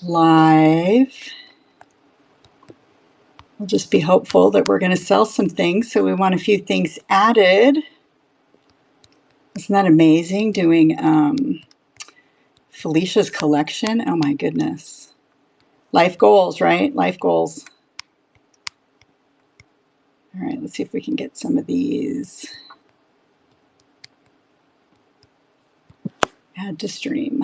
live. We'll just be hopeful that we're going to sell some things. So we want a few things added. Isn't that amazing doing Felicia's collection? Oh my goodness. Life goals, right? Life goals. All right, let's see if we can get some of these. Add to stream.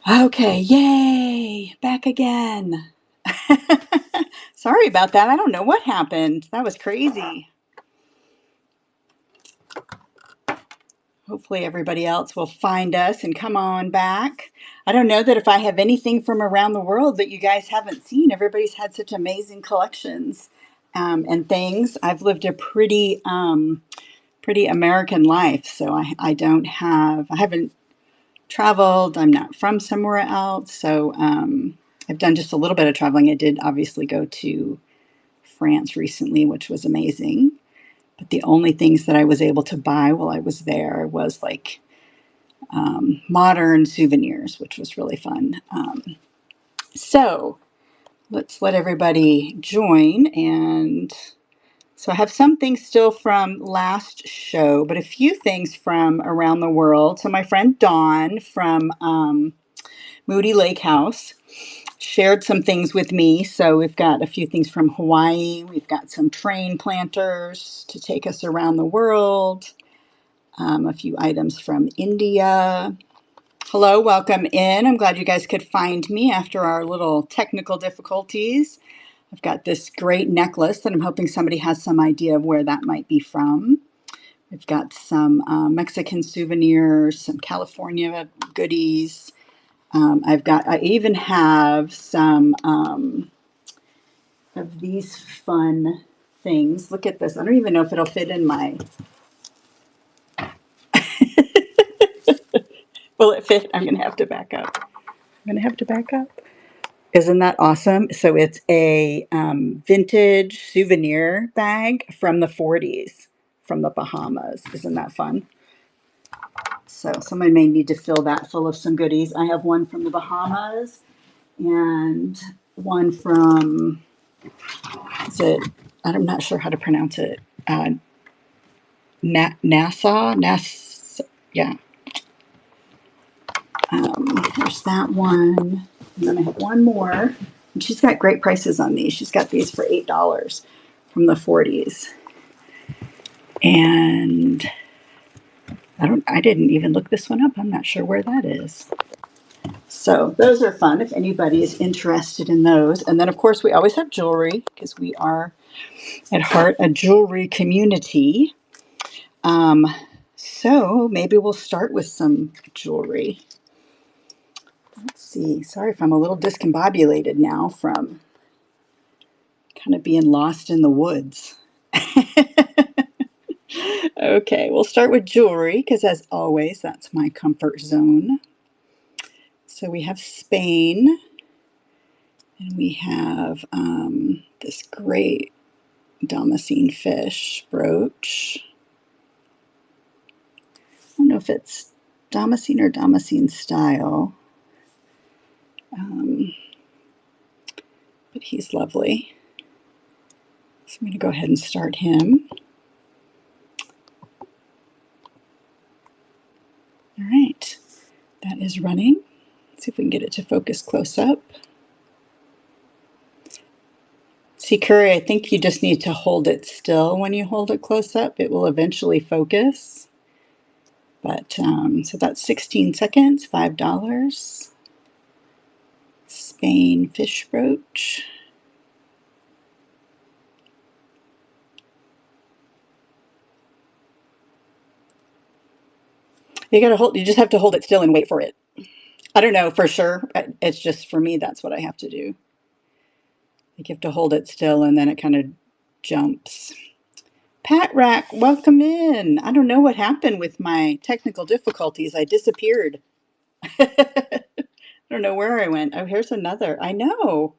Okay, yay, back again. Sorry about that. I don't know what happened. That was crazy. Hopefully everybody else will find us and come on back. I don't know that if I have anything from around the world that you guys haven't seen. Everybody's had such amazing collections and things. I've lived a pretty American life, so I haven't traveled. I'm not from somewhere else, so I've done just a little bit of traveling. I did obviously go to France recently, which was amazing. But the only things that I was able to buy while I was there was like modern souvenirs, which was really fun. So let's let everybody join. And so I have some things still from last show, but a few things from around the world. So my friend Dawn from Moody Lake House shared some things with me. So we've got a few things from Hawaii. We've got some train planters to take us around the world. A few items from India. Hello, welcome in. I'm glad you guys could find me after our little technical difficulties. I've got this great necklace that I'm hoping somebody has some idea of where that might be from. We've got some Mexican souvenirs, some California goodies. I even have some of these fun things. Look at this. I don't even know if it'll fit in my... Will it fit? I'm going to have to back up. Isn't that awesome? So it's a vintage souvenir bag from the 40s from the Bahamas. Isn't that fun? So somebody may need to fill that full of some goodies. I have one from the Bahamas and one from, I'm not sure how to pronounce it. NASA, yeah. There's that one. And then I have one more. And she's got great prices on these. She's got these for $8 from the 40s. And I didn't even look this one up. I'm not sure where that is. So those are fun if anybody is interested in those. And then, of course, we always have jewelry because we are, at heart, a jewelry community. So maybe we'll start with some jewelry. Let's see. Sorry if I'm a little discombobulated now from kind of being lost in the woods. Okay, we'll start with jewelry because, as always, that's my comfort zone. So we have Spain, and we have this great Damascene fish brooch. I don't know if it's Damascene or Damascene style, but he's lovely. So I'm going to go ahead and start him. All right, that is running. Let's see if we can get it to focus close up. See, Curry, I think you just need to hold it still when you hold it close up. It will eventually focus. But, so that's 16 seconds, $5. Spain fish brooch. You just have to hold it still and wait for it. I don't know for sure. It's just for me, that's what I have to do. You have to hold it still and then it kind of jumps. Pat Rack, welcome in. I don't know what happened with my technical difficulties. I disappeared. I don't know where I went. Oh, here's another. I know.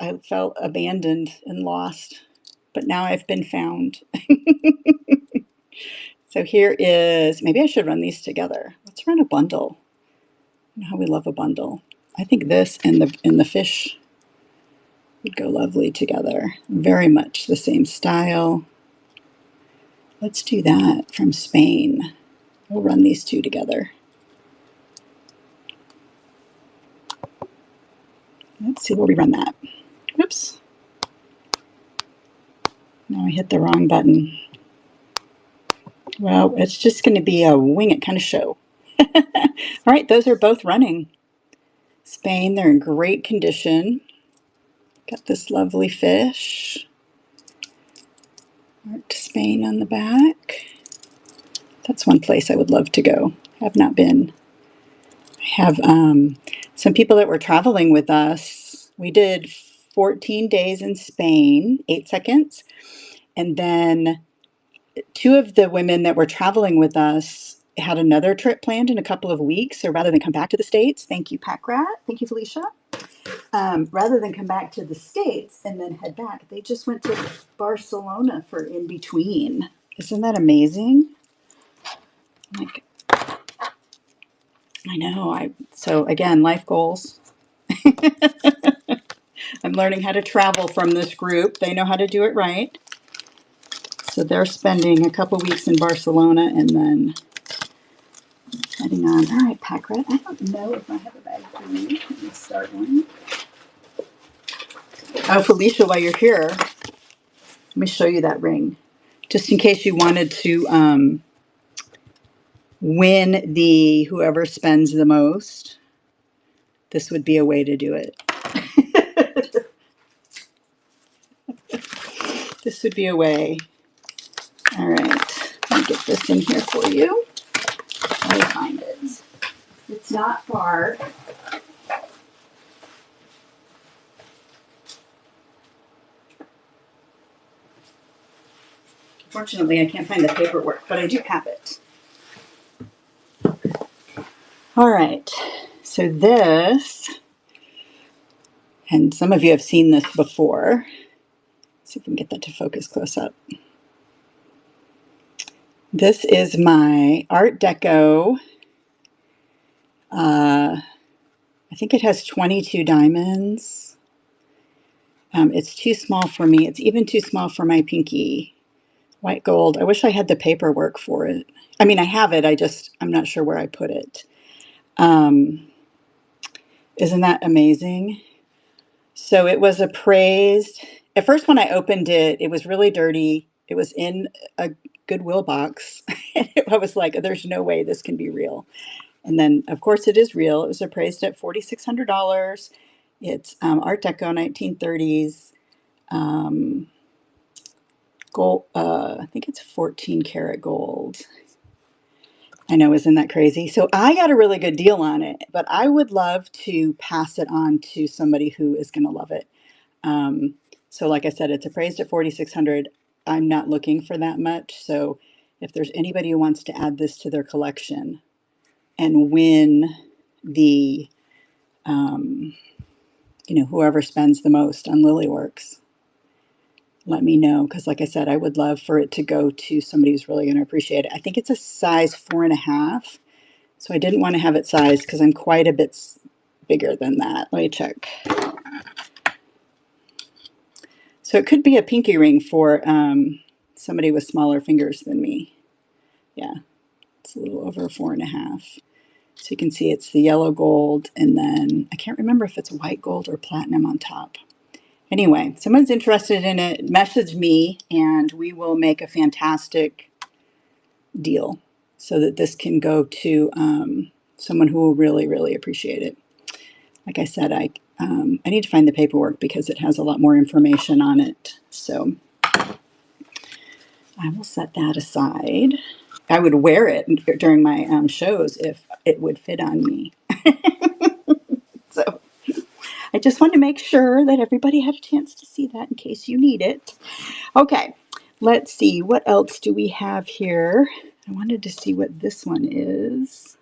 I felt abandoned and lost, but now I've been found. So here is, maybe I should run these together. Let's run a bundle. You know how we love a bundle. I think this and the fish would go lovely together. Very much the same style. Let's do that from Spain. We'll run these two together. Let's see where we run that. Oops. Now I hit the wrong button. Well, it's just going to be a wing it kind of show. All right, those are both running. Spain, they're in great condition. Got this lovely fish. Art Spain on the back. That's one place I would love to go. Have not been. I have some people that were traveling with us. We did 14 days in Spain, 8 seconds. And then two of the women that were traveling with us had another trip planned in a couple of weeks. So rather than come back to the States, thank you, Pack Rat. Thank you, Felicia. Rather than come back to the States and then head back, they just went to Barcelona for in between. Isn't that amazing? Like, I know. So again, life goals. I'm learning how to travel from this group. They know how to do it right. So they're spending a couple weeks in Barcelona and then heading on. All right, Pack Rat. I don't know if I have a bag for you. Let me start one. Oh, Felicia, while you're here, let me show you that ring. Just in case you wanted to win the whoever spends the most, this would be a way to do it. This would be a way. All right, let me get this in here for you. I'll find it. It's not far. Fortunately, I can't find the paperwork, but I do have it. All right, so this, and some of you have seen this before. Let's see if we can get that to focus close up. This is my Art Deco. I think it has 22 diamonds. It's too small for me. It's even too small for my pinky. White gold. I wish I had the paperwork for it. I mean, I have it. I'm not sure where I put it. Isn't that amazing? So it was appraised. At first, when I opened it, it was really dirty. It was in a Goodwill box. I was like, there's no way this can be real. And then, of course, it is real. It was appraised at $4,600. It's Art Deco, 1930s. Gold. I think it's 14 karat gold. I know, isn't that crazy? So I got a really good deal on it, but I would love to pass it on to somebody who is going to love it. So like I said, it's appraised at 4,600. I'm not looking for that much. So if there's anybody who wants to add this to their collection and win the, whoever spends the most on Lilyworks, let me know. Because like I said, I would love for it to go to somebody who's really going to appreciate it. I think it's a size 4.5. So I didn't want to have it sized because I'm quite a bit bigger than that. Let me check. So it could be a pinky ring for somebody with smaller fingers than me. Yeah, it's a little over 4.5. So you can see it's the yellow gold, and then I can't remember if it's white gold or platinum on top. Anyway, someone's interested in it, message me, and we will make a fantastic deal so that this can go to someone who will really, really appreciate it. Like I said, I need to find the paperwork because it has a lot more information on it. So I will set that aside. I would wear it during my shows if it would fit on me. So I just wanted to make sure that everybody had a chance to see that in case you need it. Okay, let's see. What else do we have here? I wanted to see what this one is.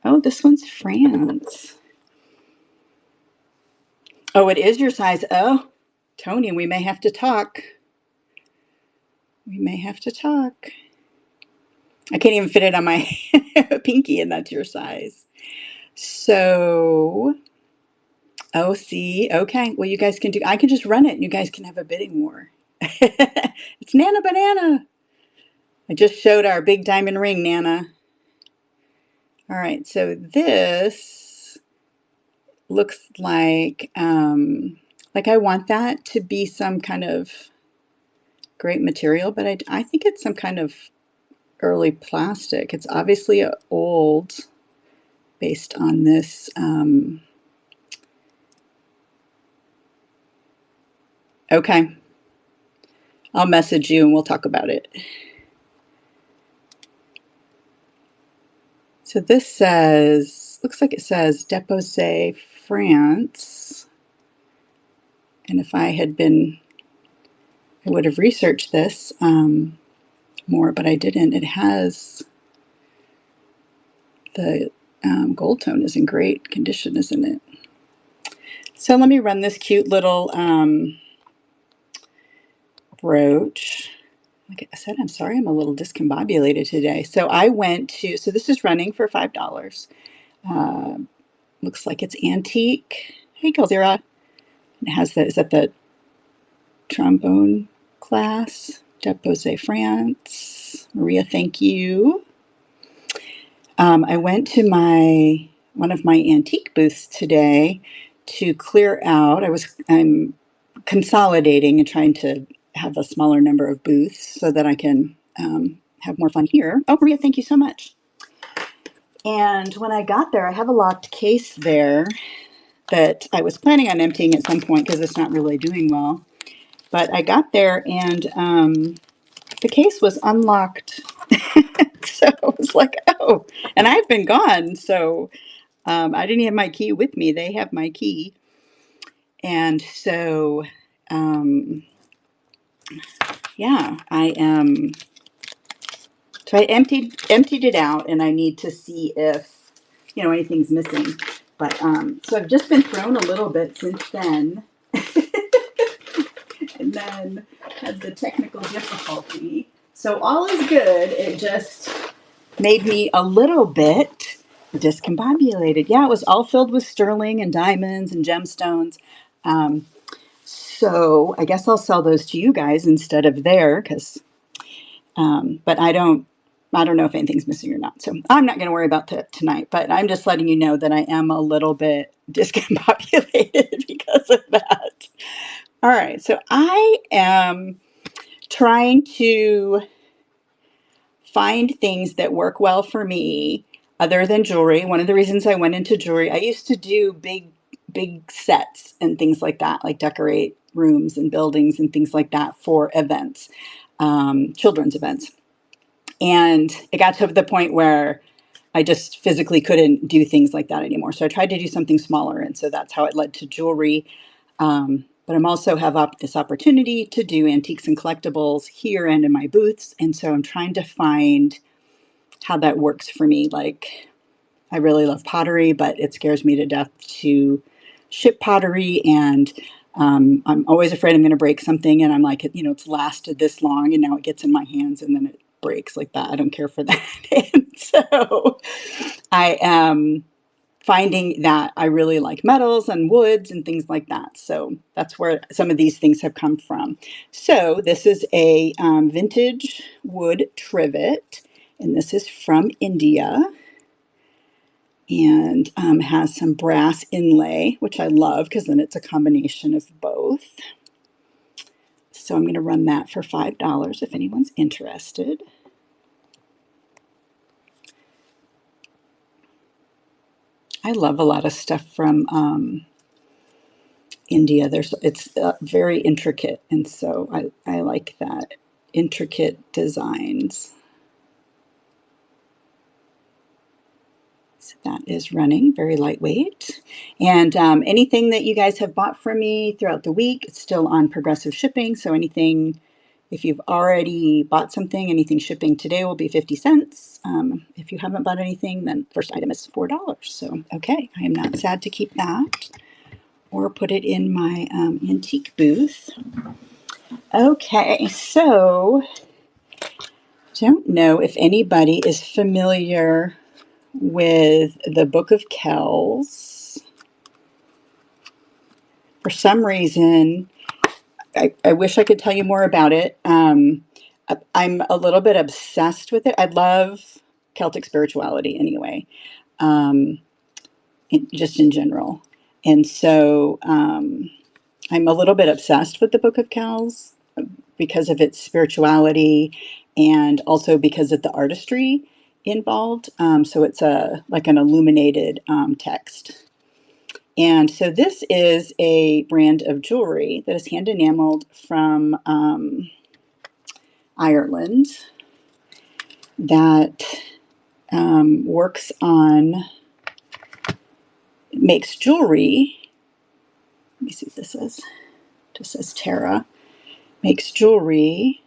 Oh, this one's France. Oh, it is your size. Oh, Tony, we may have to talk. We may have to talk. I can't even fit it on my pinky, and that's your size. So, oh, see, okay. Well, you guys can do, I can just run it and you guys can have a bidding war. It's Nana Banana. I just showed our big diamond ring, Nana. All right, so this looks like I want that to be some kind of great material, but I think it's some kind of early plastic. It's obviously old based on this. Okay, I'll message you and we'll talk about it. So this says, looks like it says Deposé, France. And if I had been, I would have researched this more, but I didn't. It has the gold tone is in great condition, isn't it? So let me run this cute little brooch. Like I said, I'm sorry, I'm a little discombobulated today. So I went to, so this is running for $5. Looks like it's antique. Hey, Galdera. It has the, is that the trombone class? Deposé, France. Maria, thank you. I went to one of my antique booths today to clear out. I'm consolidating and trying to have a smaller number of booths so that I can have more fun here. Oh, Maria, thank you so much. And when I got there, I have a locked case there that I was planning on emptying at some point because it's not really doing well. But I got there and the case was unlocked. So I was like, oh, and I've been gone. So I didn't have my key with me. They have my key. And so, yeah, I am. So I emptied it out, and I need to see if anything's missing. But so I've just been thrown a little bit since then, and then had the technical difficulty. So all is good. It just made me a little bit discombobulated. Yeah, it was all filled with sterling and diamonds and gemstones. So I guess I'll sell those to you guys instead of there, because. But I don't know if anything's missing or not. So I'm not going to worry about that tonight. But I'm just letting you know that I am a little bit discombobulated because of that. All right. So I am trying to find things that work well for me other than jewelry. One of the reasons I went into jewelry, I used to do big sets and things like that, like decorate rooms and buildings and things like that for events, children's events. And it got to the point where I just physically couldn't do things like that anymore. So I tried to do something smaller. And so that's how it led to jewelry. But I'm also have this opportunity to do antiques and collectibles here and in my booths. And so I'm trying to find how that works for me. Like, I really love pottery, but it scares me to death to ship pottery. And I'm always afraid I'm going to break something. And I'm like, it's lasted this long and now it gets in my hands and then it breaks like that. I don't care for that. And so I am finding that I really like metals and woods and things like that. So that's where some of these things have come from. So this is a vintage wood trivet, and this is from India, and has some brass inlay, which I love because then it's a combination of both. So I'm going to run that for $5 if anyone's interested. I love a lot of stuff from India. It's very intricate, and so I like that intricate designs. So that is running very lightweight. And anything that you guys have bought from me throughout the week, it's still on progressive shipping. So anything, if you've already bought something, anything shipping today will be 50 cents. If you haven't bought anything, then first item is $4. So, okay, I am not sad to keep that or put it in my antique booth. Okay, so don't know if anybody is familiar with the Book of Kells. For some reason, I wish I could tell you more about it. I'm a little bit obsessed with it. I love Celtic spirituality anyway, um, just in general. And so I'm a little bit obsessed with the Book of Kells because of its spirituality and also because of the artistry involved. So it's like an illuminated text. And so this is a brand of jewelry that is hand enameled from Ireland that makes jewelry. Let me see what this is. It just says Tara. Makes jewelry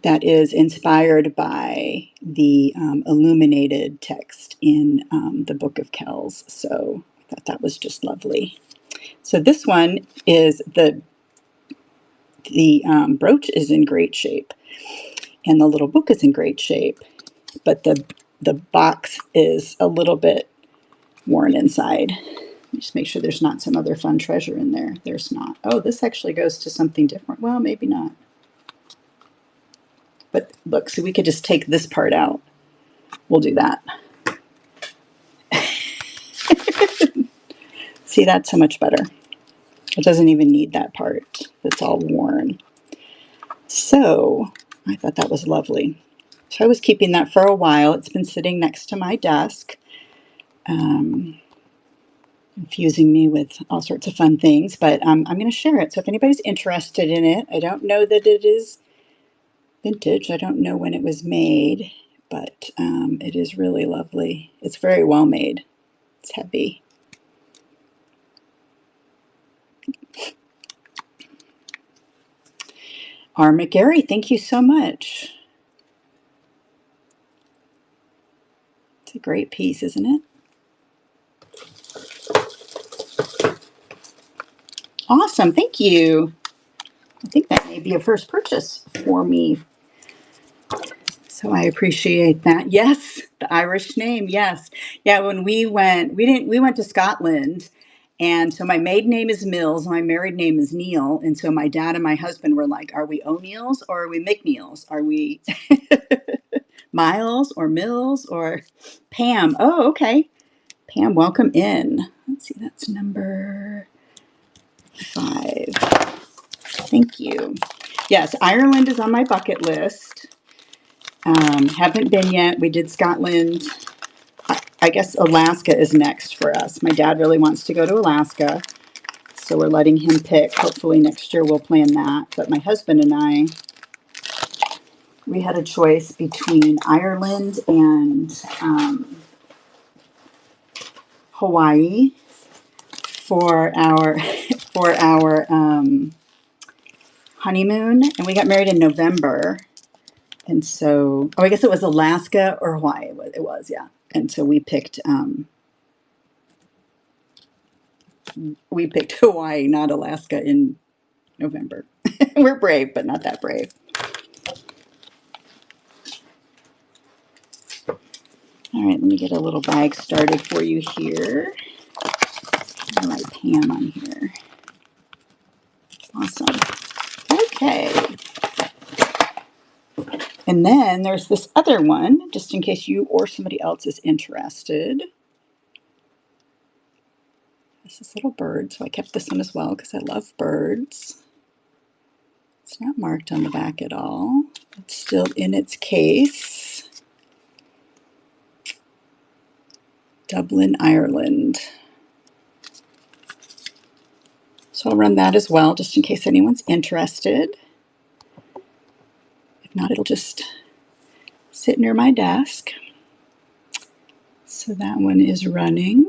that is inspired by the illuminated text in the Book of Kells. So I thought that was just lovely. So this one is the brooch is in great shape, and the little book is in great shape, but the box is a little bit worn inside. Just make sure there's not some other fun treasure in there. There's not. Oh, this actually goes to something different. Well, maybe not. But look, so we could just take this part out. We'll do that. See, that's so much better. It doesn't even need that part. It's all worn. So I thought that was lovely. So I was keeping that for a while. It's been sitting next to my desk, confusing me with all sorts of fun things, but I'm going to share it. So if anybody's interested in it, I don't know that it is vintage. I don't know when it was made, but it is really lovely. It's very well made. It's heavy. R. McGarry, thank you so much. It's a great piece, isn't it? Awesome, thank you. I think that may be a first purchase for me. So I appreciate that. Yes, the Irish name. Yes. Yeah, when we went to Scotland, and so my maiden name is Mills, my married name is Neil, and so my dad and my husband were like, are we O'Neills or are we McNeils? Are we Miles or Mills or Pam? Oh, okay. Pam, welcome in. Let's see, that's number 5. Thank you. Yes, Ireland is on my bucket list. Haven't been yet. We did Scotland. I guess Alaska is next for us. My dad really wants to go to Alaska, so we're letting him pick. Hopefully next year we'll plan that. But my husband and I, we had a choice between Ireland and Hawaii for our honeymoon, and we got married in November. And so, I guess it was Alaska or Hawaii. It was, yeah. And so we picked Hawaii, not Alaska, in November. We're brave, but not that brave. All right, let me get a little bag started for you here. I'll write Pam on here. Awesome. Okay. And then there's this other one, just in case you or somebody else is interested. It's this little bird, so I kept this one as well because I love birds. It's not marked on the back at all. It's still in its case. Dublin, Ireland. So I'll run that as well, just in case anyone's interested. If not, it'll just sit near my desk. So that one is running.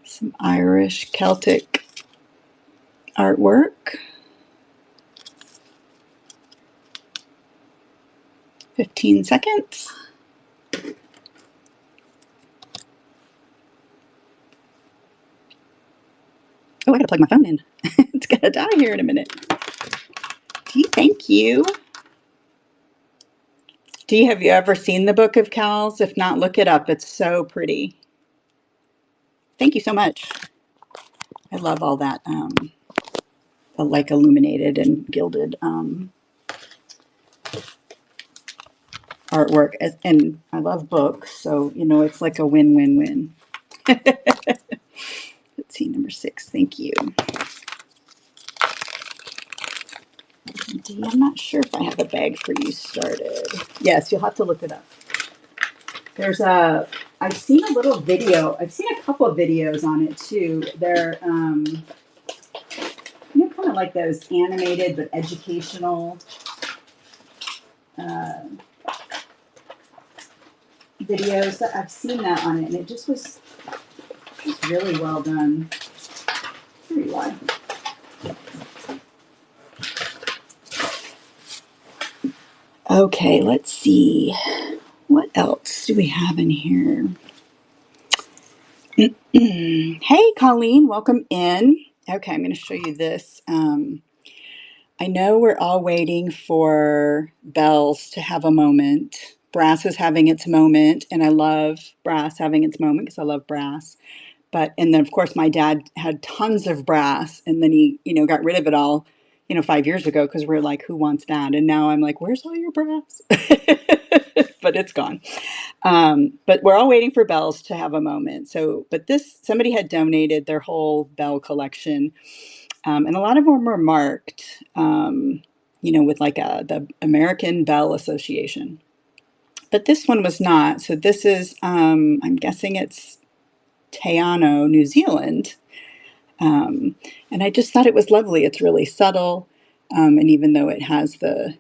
Some Irish Celtic artwork. 15 seconds. Oh, I gotta plug my phone in. It's gonna die here in a minute. Thank you. Have you ever seen the Book of Kells? If not, look it up. It's so pretty. Thank you so much. I love all that like illuminated and gilded artwork, and I love books, so it's like a win-win-win. Let's see, number 6. Thank you. I'm not sure if I have a bag for you started. Yes, you'll have to look it up. I've seen a little video. I've seen a couple of videos on it too. They're kind of like those animated but educational videos. That I've seen that on it, and it just was really well done. Here you are. Okay, let's see. What else do we have in here? Hey, Colleen, welcome in. Okay, I'm going to show you this. I know we're all waiting for bells to have a moment. Brass is having its moment, and I love brass having its moment because I love brass. And then of course my dad had tons of brass, and then he, got rid of it all, 5 years ago, because we're like, who wants that? And now I'm like, where's all your brass? But it's gone. But we're all waiting for bells to have a moment. But somebody had donated their whole bell collection. And a lot of them were marked, with like the American Bell Association. But this one was not. So this is, I'm guessing it's Te Anau, New Zealand. And I just thought it was lovely. It's really subtle. And even though it has the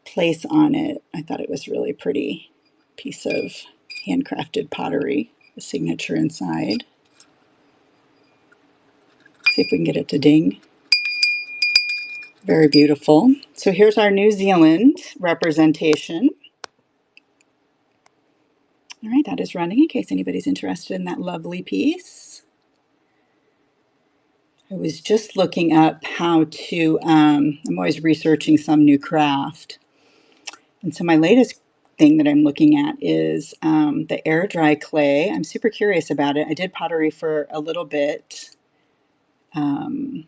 place on it, I thought it was really pretty piece of handcrafted pottery, the signature inside. See if we can get it to ding. Very beautiful. So here's our New Zealand representation. All right, that is running in case anybody's interested in that lovely piece. I was just looking up how to, I'm always researching some new craft. And so my latest thing that I'm looking at is the air dry clay. I'm super curious about it. I did pottery for a little bit. I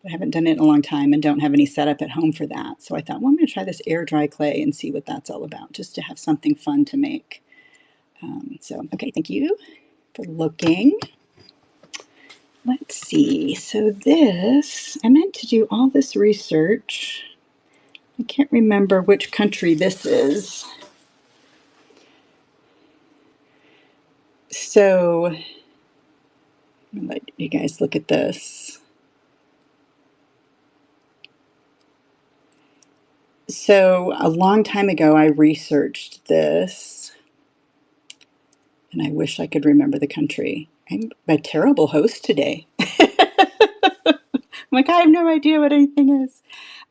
haven't done it in a long time and don't have any setup at home for that. So I thought, well, I'm going to try this air dry clay and see what that's all about, just to have something fun to make. Okay, thank you for looking. Let's see. So I meant to do all this research. I can't remember which country this is. So I'm going to let you guys look at this. So a long time ago, I researched this, and I wish I could remember the country. I'm a terrible host today. I'm like, I have no idea what anything is.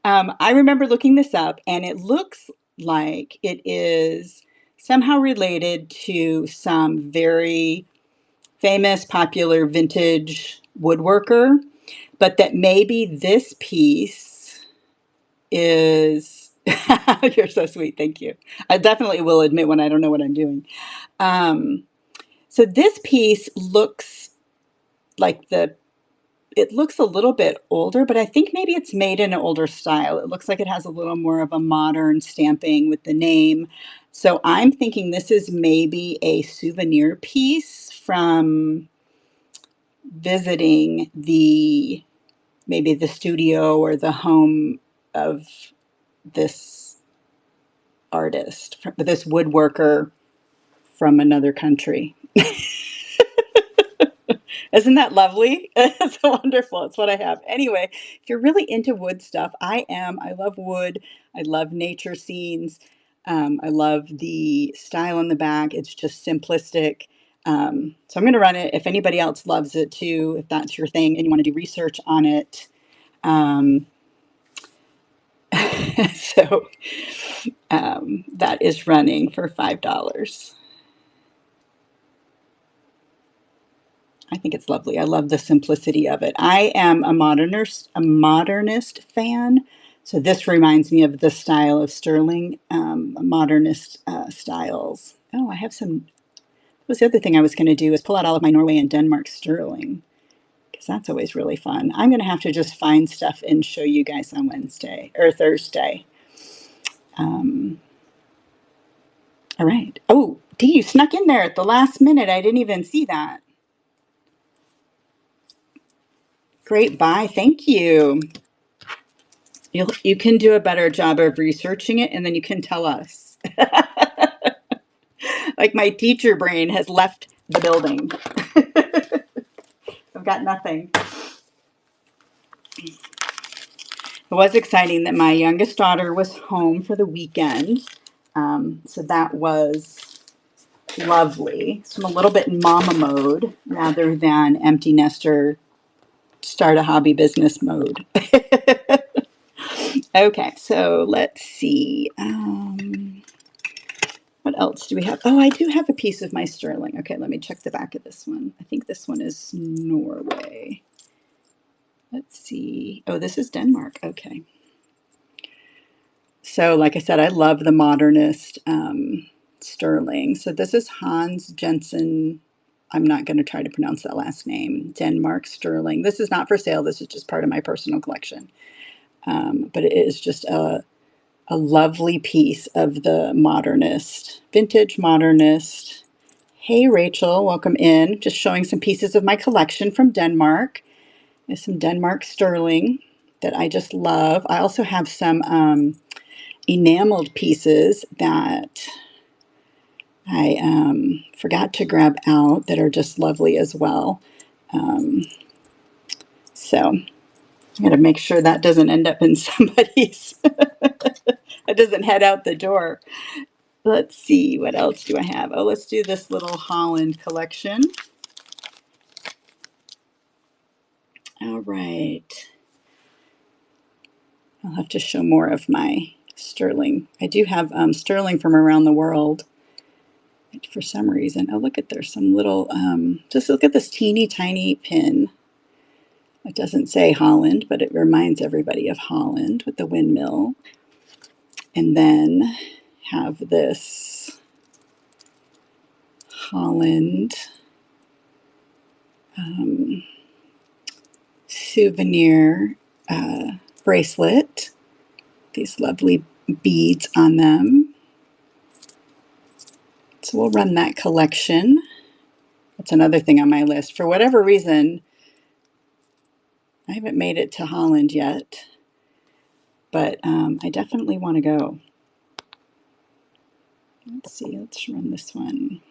I remember looking this up, and it looks like it is somehow related to some very famous, popular vintage woodworker, but that maybe this piece is, you're so sweet, thank you. I definitely will admit when I don't know what I'm doing. So this piece looks like it looks a little bit older, but I think maybe it's made in an older style. It looks like it has a little more of a modern stamping with the name. So I'm thinking this is maybe a souvenir piece from visiting maybe the studio or the home of this artist, this woodworker from another country. Isn't that lovely? It's wonderful. It's what I have. Anyway, if you're really into wood stuff, I am. I love wood. I love nature scenes. I love the style in the back. It's just simplistic. So I'm going to run it. If anybody else loves it too, if that's your thing and you want to do research on it. So that is running for $5. I think it's lovely. I love the simplicity of it. I am a modernist fan, So this reminds me of the style of sterling, modernist styles. Oh, I have some. That was the other thing I was going to do is pull out all of my Norway and Denmark sterling, because that's always really fun. I'm going to have to just find stuff and show you guys on Wednesday or Thursday. All right. Oh, Dee, you snuck in there at the last minute. I didn't even see that. Great buy. Thank you. You can do a better job of researching it, and then you can tell us. Like my teacher brain has left the building. I've got nothing. It was exciting that my youngest daughter was home for the weekend. So that was lovely. So I'm a little bit in mama mode rather than empty nester, start a hobby business mode. Okay, so let's see. What else do we have? Oh, I do have a piece of my sterling. Okay, let me check the back of this one. I think this one is Norway. Let's see. Oh, this is Denmark. Okay. So, like I said, I love the modernist sterling. So this is Hans Jensen. I'm not going to try to pronounce that last name. Denmark sterling. This is not for sale. This is just part of my personal collection. But it is just a lovely piece of the modernist, vintage modernist. Hey, Rachel, welcome in. Just showing some pieces of my collection from Denmark. There's some Denmark sterling that I just love. I also have some enameled pieces that I forgot to grab out that are just lovely as well. So I got to make sure that doesn't end up in somebody's, it doesn't head out the door. Let's see, what else do I have? Oh, let's do this little Holland collection. All right. I'll have to show more of my sterling. I do have sterling from around the world. For some reason, oh look at there's some little, just look at this teeny tiny pin. It doesn't say Holland, but it reminds everybody of Holland with the windmill. And then have this Holland souvenir bracelet. These lovely beads on them. So we'll run that collection. That's another thing on my list. For whatever reason, I haven't made it to Holland yet, but I definitely want to go. Let's see, let's run this one.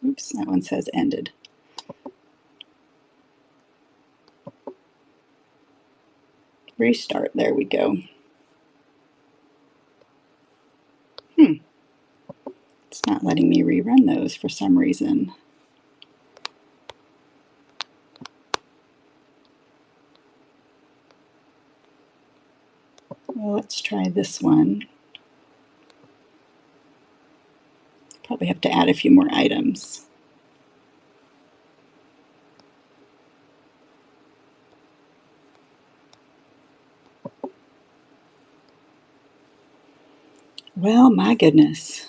Oops, that one says ended. Restart, there we go. It's not letting me rerun those for some reason. Well, let's try this one. Probably have to add a few more items. Well, my goodness.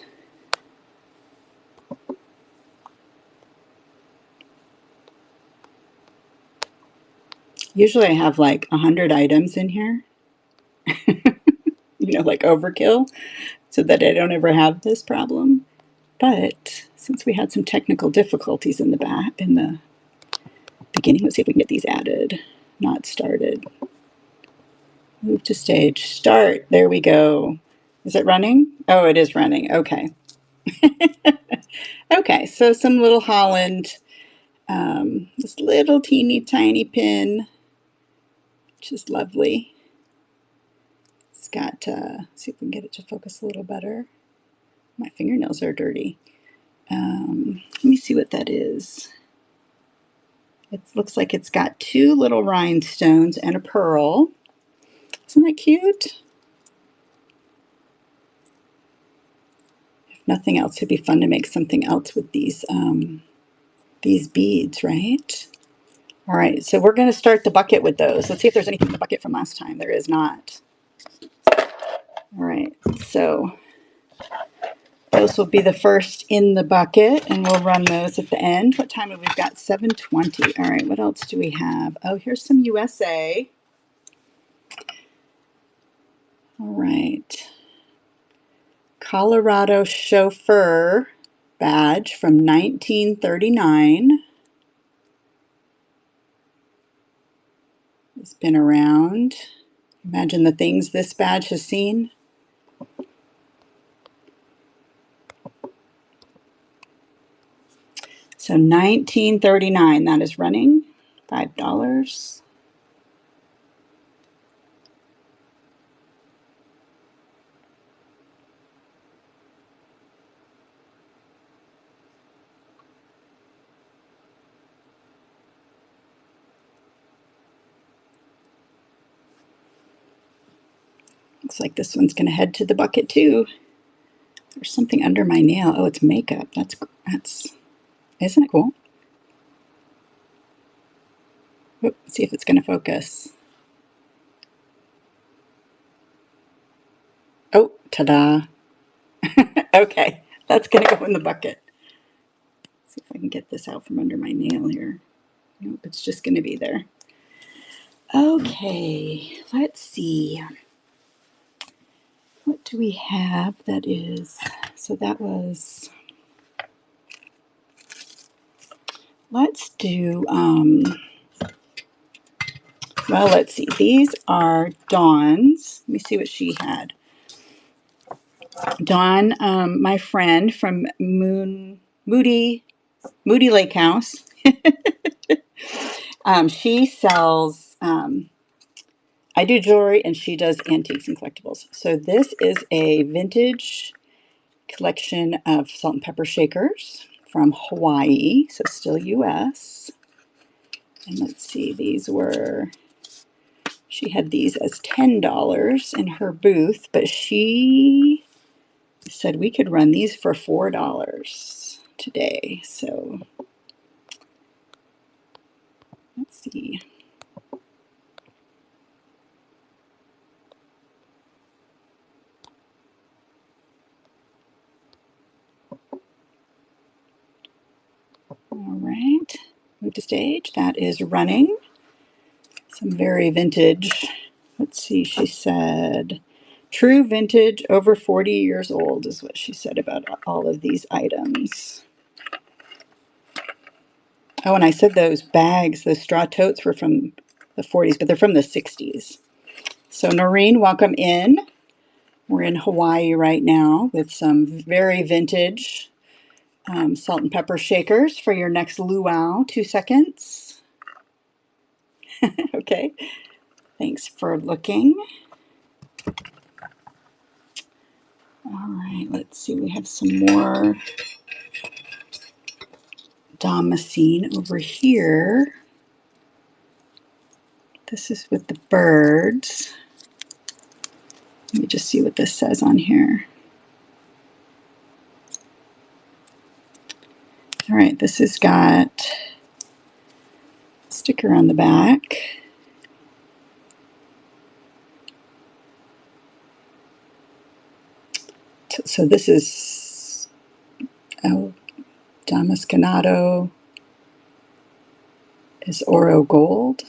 Usually I have like 100 items in here, like overkill, so that I don't ever have this problem. But since we had some technical difficulties in the beginning, let's see if we can get these added. Not started. Move to stage. Start. There we go. Is it running? Oh, it is running. Okay. Okay, so some little Holland, this little teeny tiny pin, which is lovely. It's got, see if we can get it to focus a little better. My fingernails are dirty. Let me see what that is. It looks like it's got two little rhinestones and a pearl. Isn't that cute? If nothing else, it'd be fun to make something else with these beads, right? All right, so we're going to start the bucket with those. Let's see if there's anything in the bucket from last time. There is not. All right, so those will be the first in the bucket, and we'll run those at the end. What time have we got? 7:20. All right, what else do we have? Oh, here's some USA. All right. Colorado chauffeur badge from 1939. It's been around. Imagine the things this badge has seen. So 1939, that is running. $5. Looks like this one's going to head to the bucket too. There's something under my nail. Oh, it's makeup. That's isn't it cool? Let's see if it's going to focus. Oh, ta-da. Okay, that's going to go in the bucket. Let's see if I can get this out from under my nail here. Nope, it's just going to be there. Okay, let's see. What do we have that is, so that was, let's do, well, let's see. These are Dawn's. Let me see what she had. Dawn, my friend from Moody Lake House. She sells, I do jewelry and she does antiques and collectibles. So this is a vintage collection of salt and pepper shakers from Hawaii, so still US. And let's see, she had these as $10 in her booth, but she said we could run these for $4 today. So let's see. All right, move to stage. That is running. Some very vintage. Let's see, she said true vintage, over 40 years old is what she said about all of these items. Oh, and I said those bags, those straw totes were from the 40s, but they're from the 60s. So Noreen, welcome in. We're in Hawaii right now with some very vintage salt and pepper shakers for your next luau. 2 seconds. Okay, thanks for looking. All right, let's see. We have some more Damascene over here. This is with the birds. Let me just see what this says on here. All right, this has got a sticker on the back. So this is Damascenado is Oro Gold.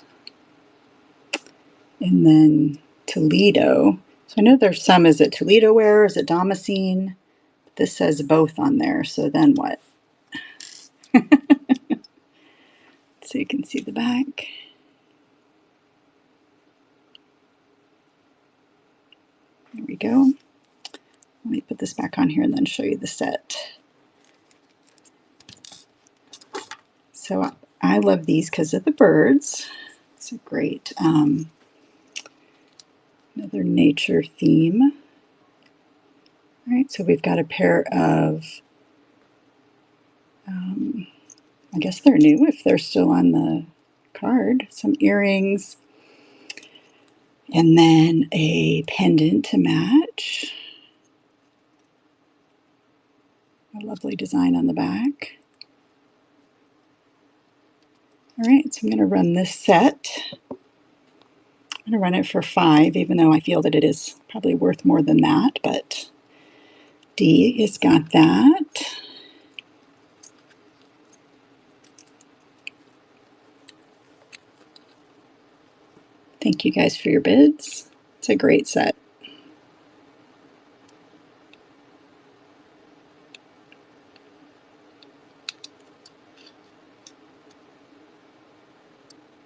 And then Toledo. So I know there's some, is it Toledo ware? Is it Damascene? This says both on there, so then what? So you can see the back. There we go. Let me put this back on here and then show you the set. So I love these because of the birds. It's a great another nature theme. All right, so we've got a pair of, I guess they're new if they're still on the card, some earrings, and then a pendant to match. A lovely design on the back. All right, so I'm going to run this set. I'm going to run it for 5, even though I feel that it is probably worth more than that, but D has got that. Thank you guys for your bids. It's a great set.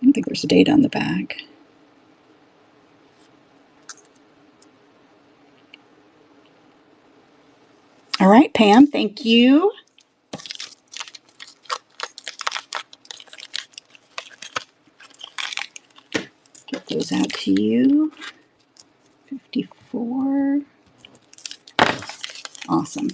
I don't think there's a date on the back. All right, Pam, thank you. Get those out to you. 54. Awesome.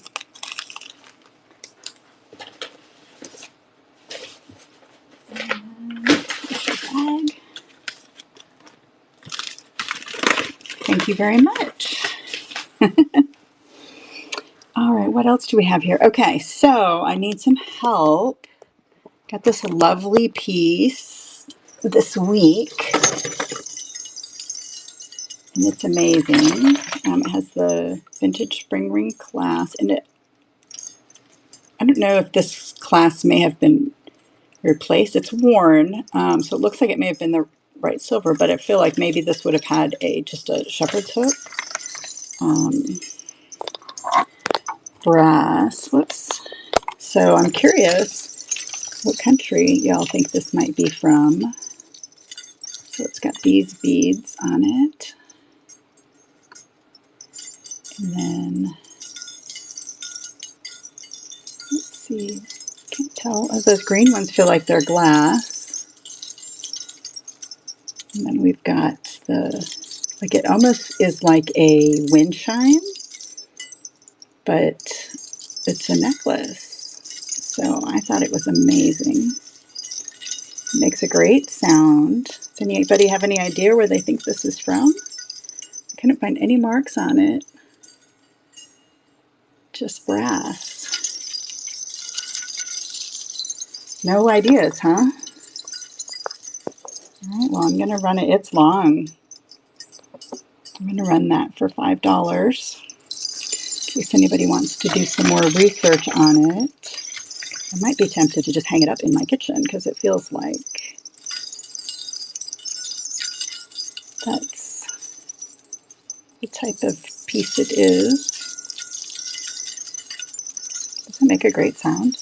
Bag. Thank you very much. All right, what else do we have here? Okay, so I need some help. Got this lovely piece this week, and it's amazing. It has the vintage spring ring clasp, and I don't know if this clasp may have been replaced. It's worn, so it looks like it may have been the right silver, but I feel like maybe this would have had just a shepherd's hook. Brass. Whoops. So I'm curious what country y'all think this might be from. So it's got these beads on it. And then, let's see, can't tell. Oh, those green ones feel like they're glass. And then we've got like it almost is like a wind chime, but it's a necklace. So I thought it was amazing. It makes a great sound. Does anybody have any idea where they think this is from? I couldn't find any marks on it. Just brass. No ideas, huh? All right, well, I'm going to run it. It's long. I'm going to run that for $5 in case anybody wants to do some more research on it. I might be tempted to just hang it up in my kitchen because it feels like that's the type of piece it is. Doesn't make a great sound.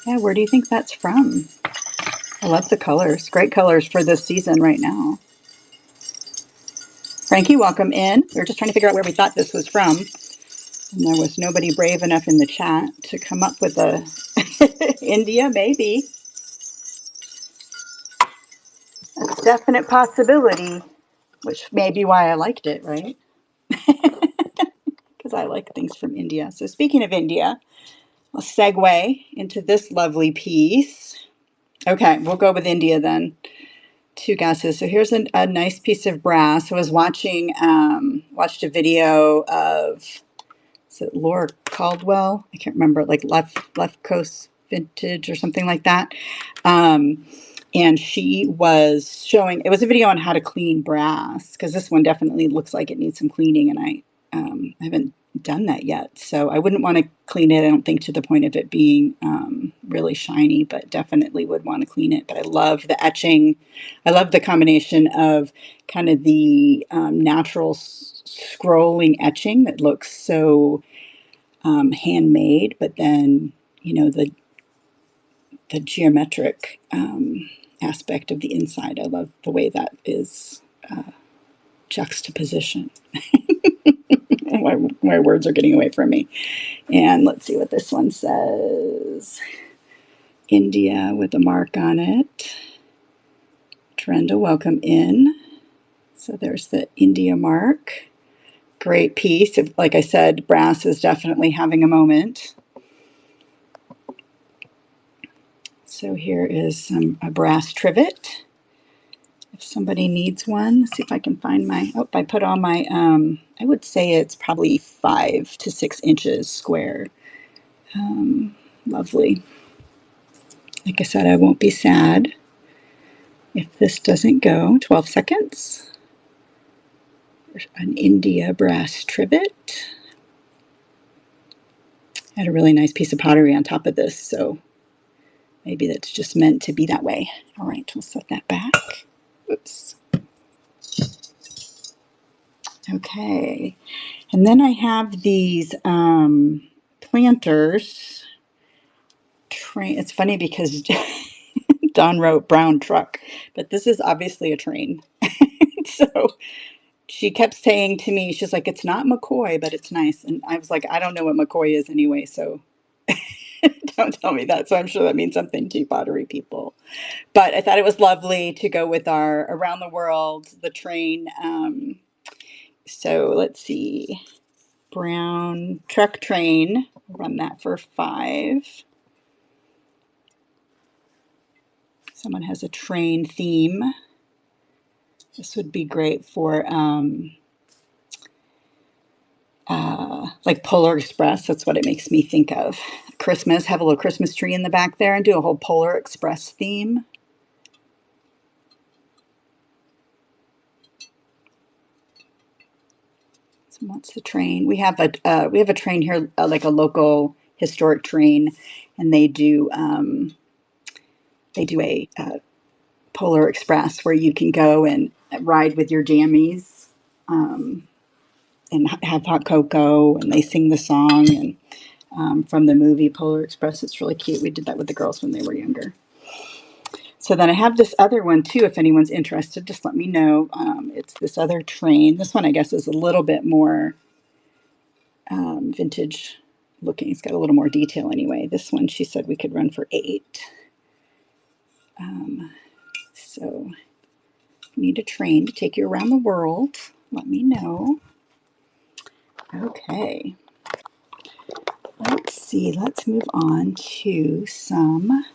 Yeah, where do you think that's from? I love the colors. Great colors for this season right now. Frankie, welcome in. We were just trying to figure out where we thought this was from. And there was nobody brave enough in the chat to come up with a India, maybe. That's a definite possibility, which may be why I liked it, right? Because I like things from India. So speaking of India, I'll segue into this lovely piece. Okay, we'll go with India then. 2 guesses. So here's a nice piece of brass. I was watched a video of, is it Laura Caldwell? I can't remember, like Left Coast Vintage or something like that. And she was showing, it was a video on how to clean brass, because this one definitely looks like it needs some cleaning, and I haven't done that yet. So I wouldn't want to clean it, I don't think, to the point of it being really shiny, but definitely would want to clean it. But I love the etching. I love the combination of kind of the natural scrolling etching that looks so handmade, but then, you know, the geometric aspect of the inside. I love the way that is juxtaposition. my words are getting away from me. And let's see what this one says. India with a mark on it. Trenda, welcome in. So there's the India mark. Great piece. Like I said, brass is definitely having a moment. So here is a brass trivet. If somebody needs one, let's see if I can find my, I put on my, I would say it's probably 5 to 6 inches square. Lovely. Like I said, I won't be sad if this doesn't go. 12 seconds. An India brass trivet. I had a really nice piece of pottery on top of this, so maybe that's just meant to be that way. All right, we'll set that back. Oops. Okay. And then I have these planters. Train. It's funny because Don wrote brown truck, but this is obviously a train. So she kept saying to me, she's like, it's not McCoy, but it's nice. And I was like, I don't know what McCoy is anyway, so don't tell me that. So I'm sure that means something to you pottery people. But I thought it was lovely to go with our around the world, the train. So let's see. Brown truck train. Run that for 5. Someone has a train theme. This would be great for like Polar Express. That's what it makes me think of. Christmas, have a little Christmas tree in the back there and do a whole Polar Express theme. So what's the train? We have a train here, like a local historic train, and they do a Polar Express where you can go and ride with your jammies and have hot cocoa, and they sing the song and from the movie Polar Express. It's really cute. We did that with the girls when they were younger. So then I have this other one too. If anyone's interested, just let me know. It's this other train. This one, I guess, is a little bit more vintage looking. It's got a little more detail anyway. This one, she said we could run for 8. So you need a train to take you around the world. Let me know. Okay. Let's see. Let's move on to some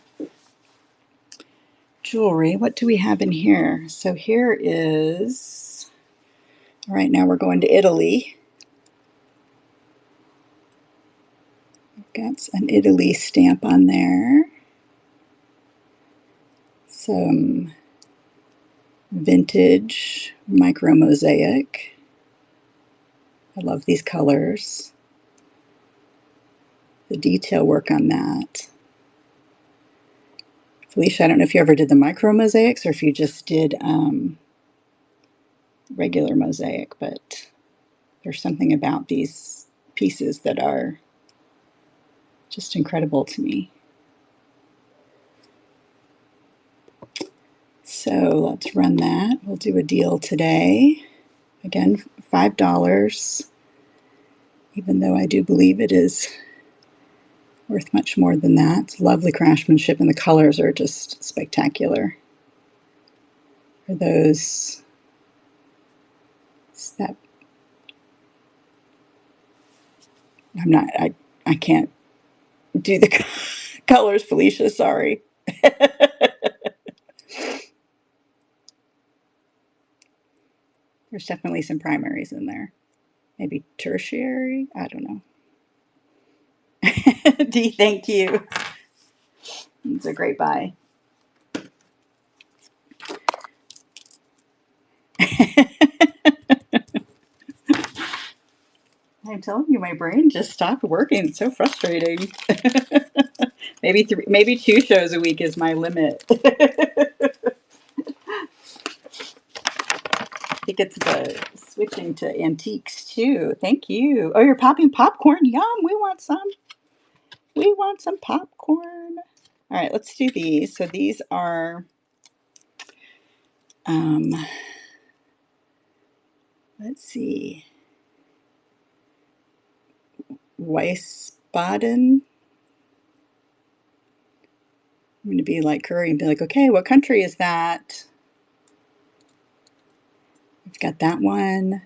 jewelry. What do we have in here? So here is, right now we're going to Italy. Got an Italy stamp on there. Some vintage micro mosaic. I love these colors. The detail work on that. Felicia, I don't know if you ever did the micro mosaics or if you just did regular mosaic, but there's something about these pieces that are just incredible to me. So let's run that. We'll do a deal today. Again, $5, even though I do believe it is worth much more than that. It's lovely craftsmanship, and the colors are just spectacular. For those, that I can't do the colors, Felicia, sorry. There's definitely some primaries in there. Maybe tertiary? I don't know. Dee, thank you. It's a great buy. I'm telling you, my brain just stopped working. It's so frustrating. Maybe 2 shows a week is my limit. I think it's the switching to antiques too. Thank you. Oh, you're popping popcorn. Yum. We want some. We want some popcorn. All right, let's do these. So these are, um, let's see, Wiesbaden. I'm going to be like Curry and be like, okay, what country is that? We've got that one.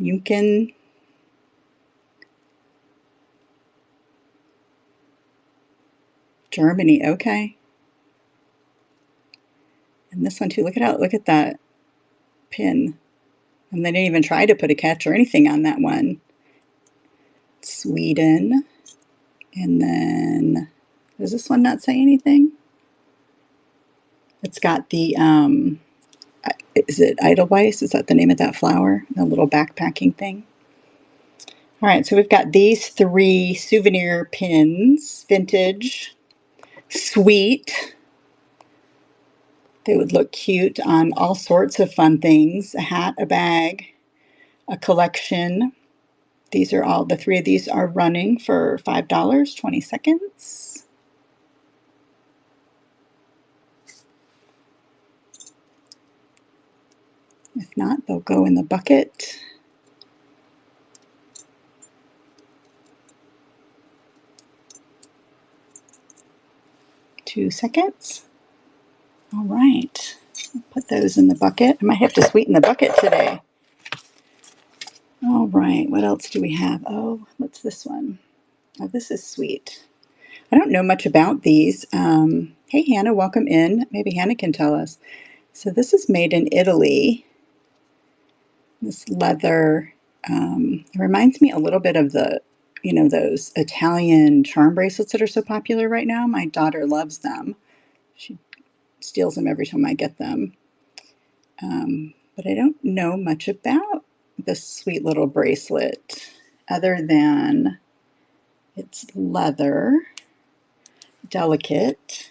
Yunkin. Germany. Okay. And this one too. Look at that pin. And they didn't even try to put a catch or anything on that one. Sweden. And then Does this one not say anything? It's got the, is it Edelweiss? Is that the name of that flower? The little backpacking thing. All right, so we've got these 3 souvenir pins, vintage, sweet. They would look cute on all sorts of fun things, a hat, a bag, a collection. These are all, the 3 of these are running for $5, 20 seconds. If not, they'll go in the bucket. Two seconds. All right, put those in the bucket. I might have to sweeten the bucket today. All right, what else do we have? Oh, what's this one? Oh, this is sweet. I don't know much about these. Hey, Hannah, welcome in. Maybe Hannah can tell us. So this is made in Italy. This leather, it reminds me a little bit of the, those Italian charm bracelets that are so popular right now. My daughter loves them. She steals them every time I get them. But I don't know much about this sweet little bracelet other than it's leather, delicate,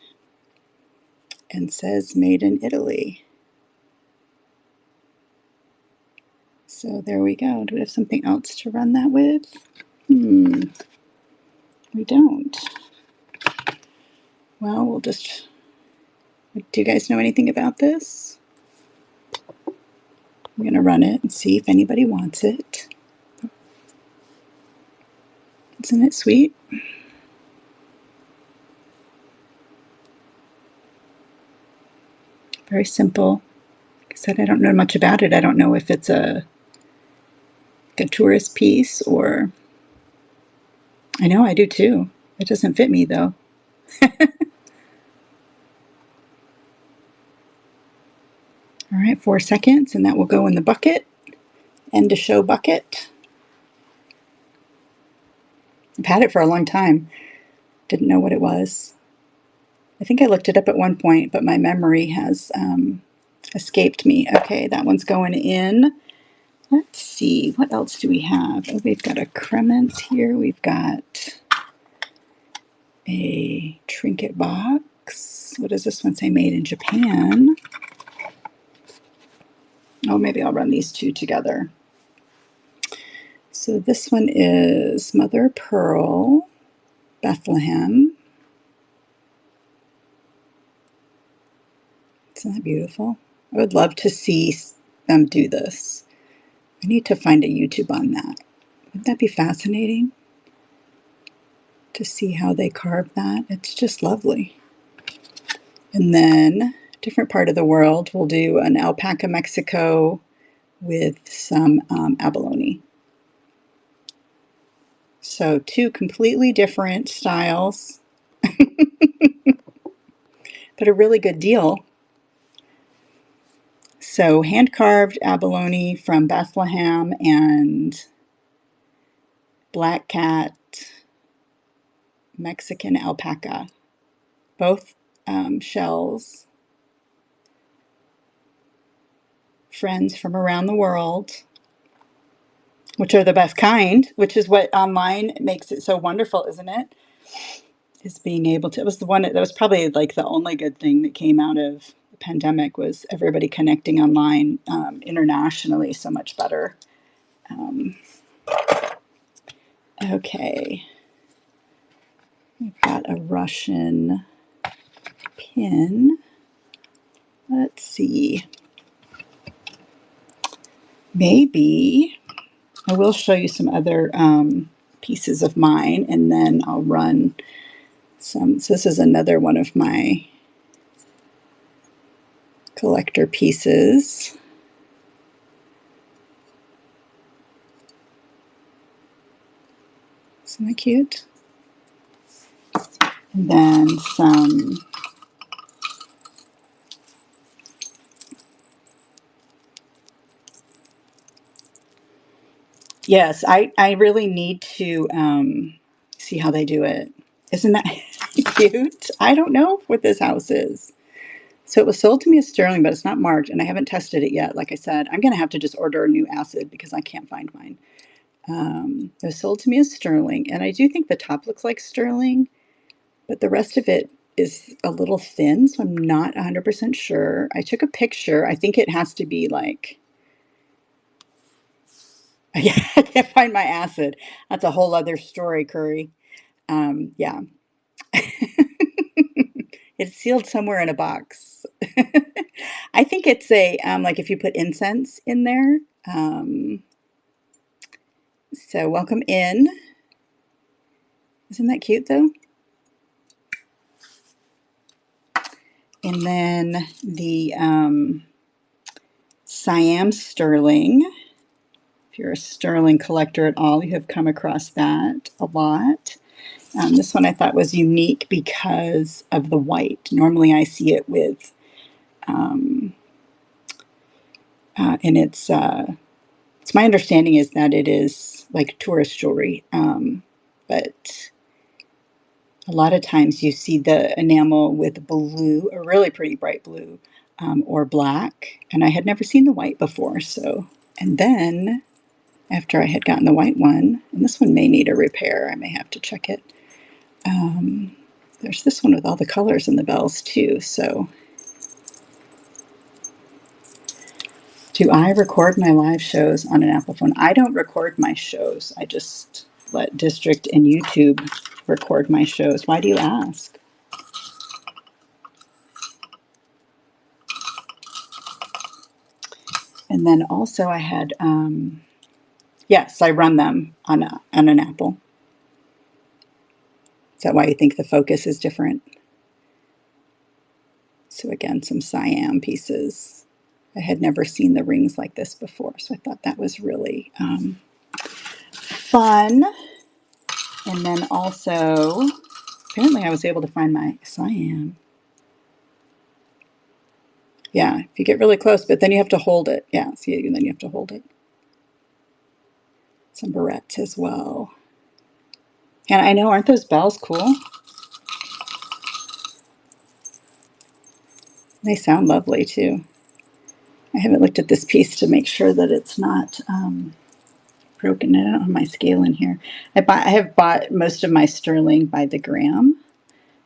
and says made in Italy. So there we go. Do we have something else to run that with? We don't. Well, we'll just, do you guys know anything about this? I'm going to run it and see if anybody wants it. Isn't it sweet? Very simple. Like I said, I don't know much about it. I don't know if it's a tourist piece or, I know I do too. It doesn't fit me though. All right, 4 seconds, and that will go in the bucket. End of show bucket. I've had it for a long time. Didn't know what it was. I think I looked it up at one point, but my memory has escaped me. Okay, that one's going in. Let's see, what else do we have? Oh, we've got a cremence here. We've got a trinket box. What does this one say? Made in Japan. Oh, maybe I'll run these 2 together. So this one is Mother of Pearl, Bethlehem. Isn't that beautiful? I would love to see them do this. I need to find a YouTube on that. Wouldn't that be fascinating? To see how they carve that. It's just lovely. And then, different part of the world, we'll do an alpaca Mexico with some abalone. So 2 completely different styles, but a really good deal. So hand-carved abalone from Bethlehem and black cat Mexican alpaca. Both shells. Friends from around the world, which are the best kind, which is what online makes it so wonderful, isn't it? Is being able to, it was the one that was probably like the only good thing that came out of the pandemic was everybody connecting online internationally so much better. Okay, we've got a Russian pin. Let's see. Maybe I will show you some other pieces of mine, and then I'll run some. So this is another one of my collector pieces. Isn't that cute? And then some yes, I really need to see how they do it. Isn't that Cute. I don't know what this house is. So it was sold to me as sterling, but it's not marked, and I haven't tested it yet. Like I said, I'm going to have to just order a new acid because I can't find mine. It was sold to me as sterling, and I do think the top looks like sterling, but the rest of it is a little thin, so I'm not 100% sure. I took a picture. I think it has to be like, yeah, I can't find my acid. That's a whole other story, Curry. Yeah. It's sealed somewhere in a box. I think it's a, like if you put incense in there. So welcome in. Isn't that cute though? And then the Siam sterling. If you're a sterling collector at all, you have come across that a lot. This one I thought was unique because of the white. Normally I see it with, and it's my understanding is that it is like tourist jewelry, but a lot of times you see the enamel with blue, a really pretty bright blue, or black, and I had never seen the white before. So, and then after I had gotten the white one, and this one may need a repair, I may have to check it. There's this one with all the colors and the bells too. So, do I record my live shows on an Apple phone? I don't record my shows. I just let District and YouTube record my shows. Why do you ask? And then also I had, yes, I run them on an Apple. Is that why you think the focus is different? So again, some Siam pieces. I had never seen the rings like this before, so I thought that was really fun. And then also, apparently I was able to find my Siam. Yeah, if you get really close, but then you have to hold it. Yeah, see, and then you have to hold it. Some barrettes as well. And I know, aren't those bells cool? They sound lovely too. I haven't looked at this piece to make sure that it's not broken. I don't have my scale in here. I have bought most of my sterling by the gram,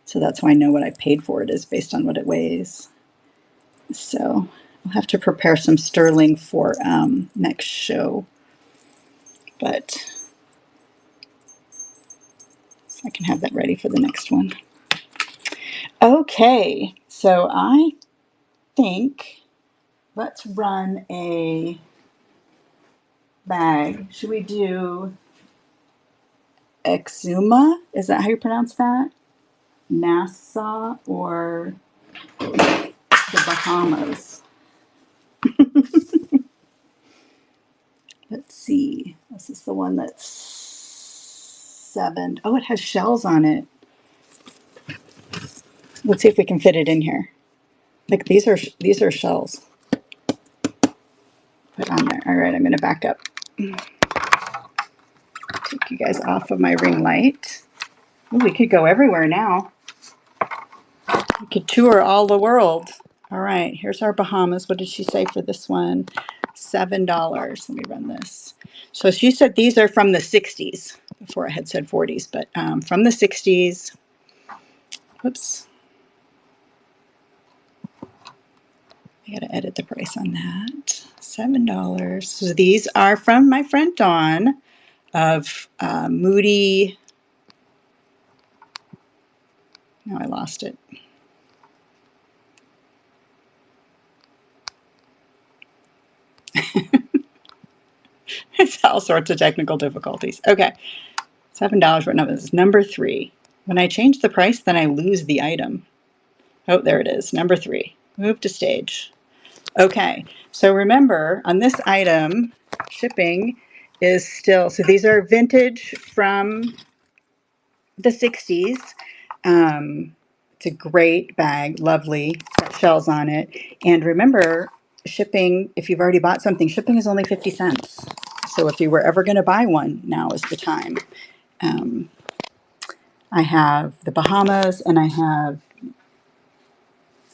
so that's why I know what I paid for it is based on what it weighs. So I'll have to prepare some sterling for next show, but so I can have that ready for the next one. Okay, so I think let's run a bag. Should we do Exuma? Is that how you pronounce that? Nassau or the Bahamas? Let's see. This is the one that's 7. Oh, it has shells on it. Let's see if we can fit it in here. Like these are shells. Put on there. All right, I'm going to back up. Take you guys off of my ring light. Oh, we could go everywhere now. We could tour all the world. All right, here's our Bahamas. What did she say for this one? $7. Let me run this. So she said these are from the 60s. Before I had said 40s, but from the 60s. Whoops. I got to edit the price on that. $7. So these are from my friend Dawn of Moody. No, I lost it. It's all sorts of technical difficulties. Okay, $7. What number is this? Number 3. When I change the price, then I lose the item. Oh, there it is. Number 3. Move to stage. Okay, so remember on this item, shipping is still, so these are vintage from the 60s. It's a great bag, lovely, it's got shells on it. And remember, shipping, if you've already bought something, shipping is only 50 cents. So if you were ever going to buy one, now is the time. I have the Bahamas, and I have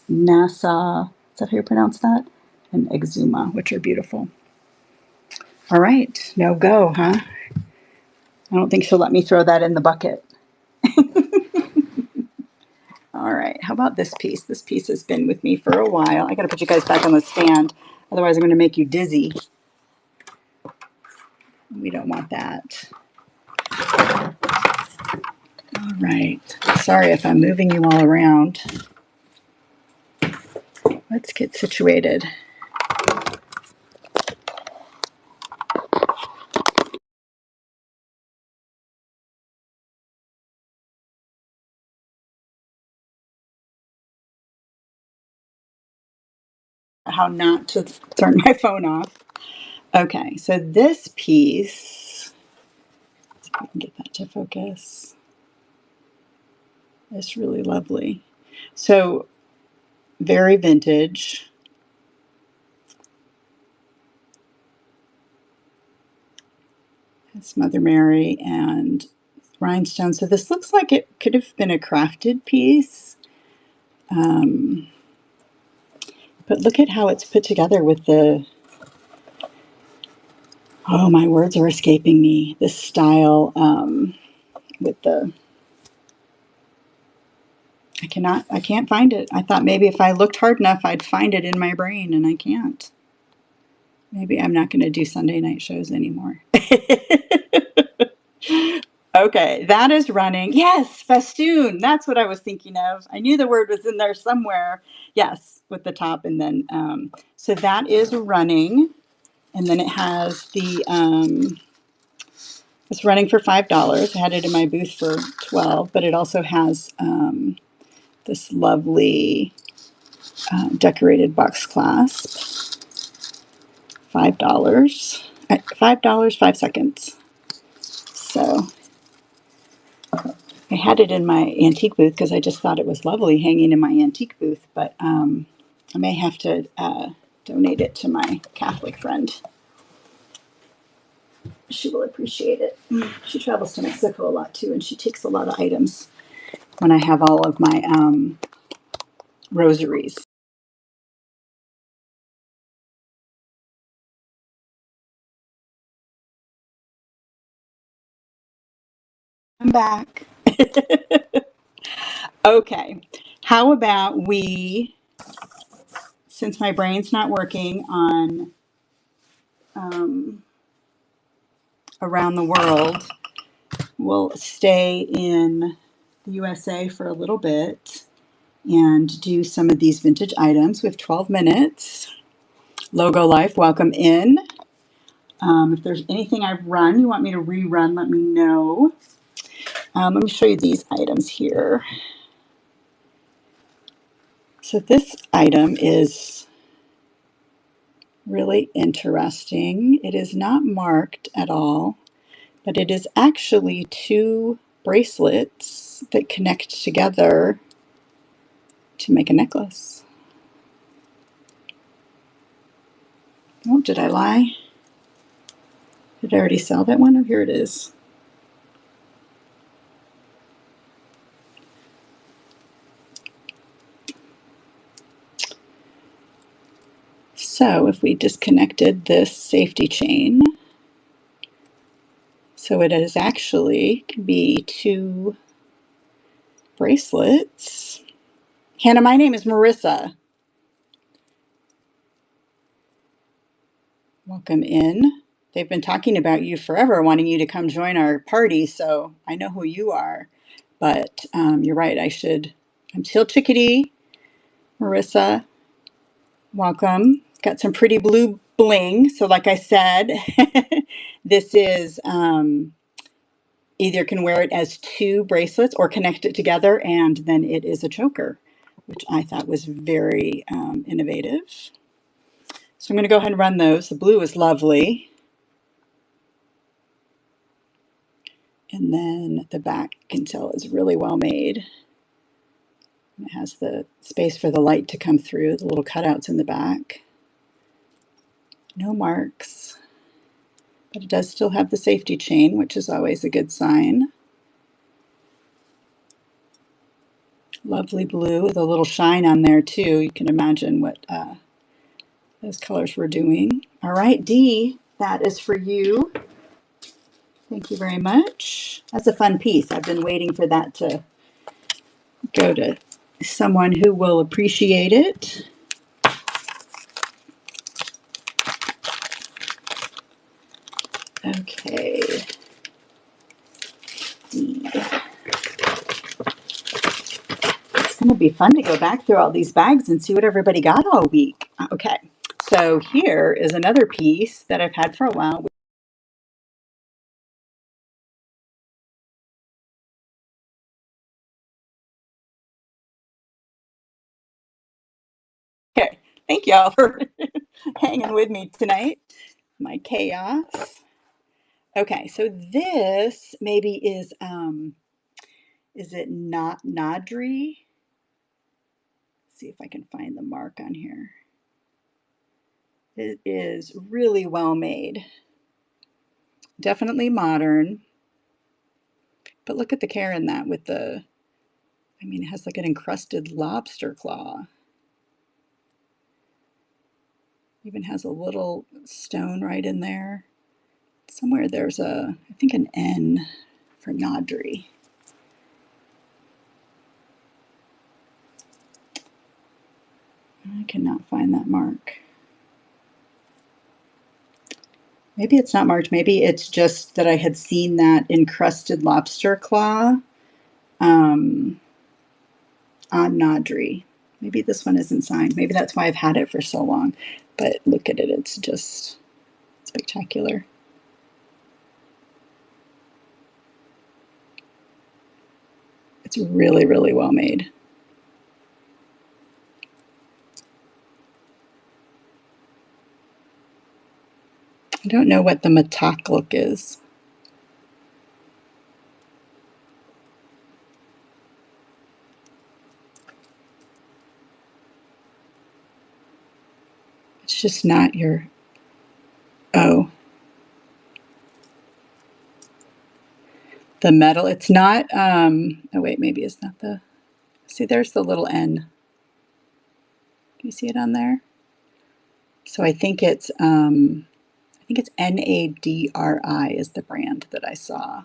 Nassau, is that how you pronounce that? And Exuma, which are beautiful. All right, no go, huh? I don't think she'll let me throw that in the bucket. All right, how about this piece? This piece has been with me for a while. I gotta put you guys back on the stand, otherwise I'm gonna make you dizzy. We don't want that. All right, sorry if I'm moving you all around. Let's get situated. How not to turn my phone off. Okay, so this piece, let's see if I can get that to focus. It's really lovely. So very vintage. It's Mother Mary and rhinestone. So this looks like it could have been a crafted piece. But look at how it's put together with the, oh, my words are escaping me. This style with the, I can't find it. I thought maybe if I looked hard enough, I'd find it in my brain, and I can't. Maybe I'm not going to do Sunday night shows anymore. Okay, that is running. Yes, festoon. That's what I was thinking of. I knew the word was in there somewhere. Yes, with the top, and then so that is running, and then it has the it's running for $5. I had it in my booth for 12, but it also has this lovely decorated box clasp. $5. $5, 5 seconds. So I had it in my antique booth because I just thought it was lovely hanging in my antique booth, but I may have to donate it to my Catholic friend. She will appreciate it. She travels to Mexico a lot too, and she takes a lot of items when I have all of my rosaries. I'm back. Okay, how about we, since my brain's not working on around the world, we'll stay in the USA for a little bit and do some of these vintage items. We have 12 minutes. Logo Life, welcome in. If there's anything I've run you want me to rerun, let me know. Let me show you these items here. So this item is really interesting. It is not marked at all, but it is actually two bracelets that connect together to make a necklace. Oh, did I lie? Did I already sell that one? Oh, here it is. So if we disconnected this safety chain, so it is actually could be two bracelets. Hannah, my name is Marissa. Welcome in. They've been talking about you forever, wanting you to come join our party, so I know who you are. But you're right, I'm Teal Chickadee. Marissa, welcome. Got some pretty blue bling. So like I said, this is either can wear it as two bracelets or connect it together, and then it is a choker, which I thought was very innovative. So I'm going to go ahead and run those. The blue is lovely. And then the back, you can tell, is really well made. It has the space for the light to come through, the little cutouts in the back. No marks, but it does still have the safety chain, which is always a good sign. Lovely blue with a little shine on there too. You can imagine what those colors were doing. All right, Dee, that is for you. Thank you very much. That's a fun piece. I've been waiting for that to go to someone who will appreciate it. Okay. Dee. It's going to be fun to go back through all these bags and see what everybody got all week. Okay. So here is another piece that I've had for a while. Okay. Thank y'all for hanging with me tonight. My chaos. Okay, so this maybe is it not Nadri? Let's see if I can find the mark on here. It is really well made. Definitely modern. But look at the care in that with the, I mean, it has like an encrusted lobster claw. Even has a little stone right in there. Somewhere there's a, I think an N for Nadri. I cannot find that mark. Maybe it's not marked. Maybe it's just that I had seen that encrusted lobster claw on Nadri. Maybe this one isn't signed. Maybe that's why I've had it for so long. But look at it. It's just spectacular. It's really, really well made. I don't know what the Matak look is. It's just not your, oh. The metal, it's not, oh wait, maybe it's not the, see there's the little N. Do you see it on there? So I think it's Nadri is the brand that I saw.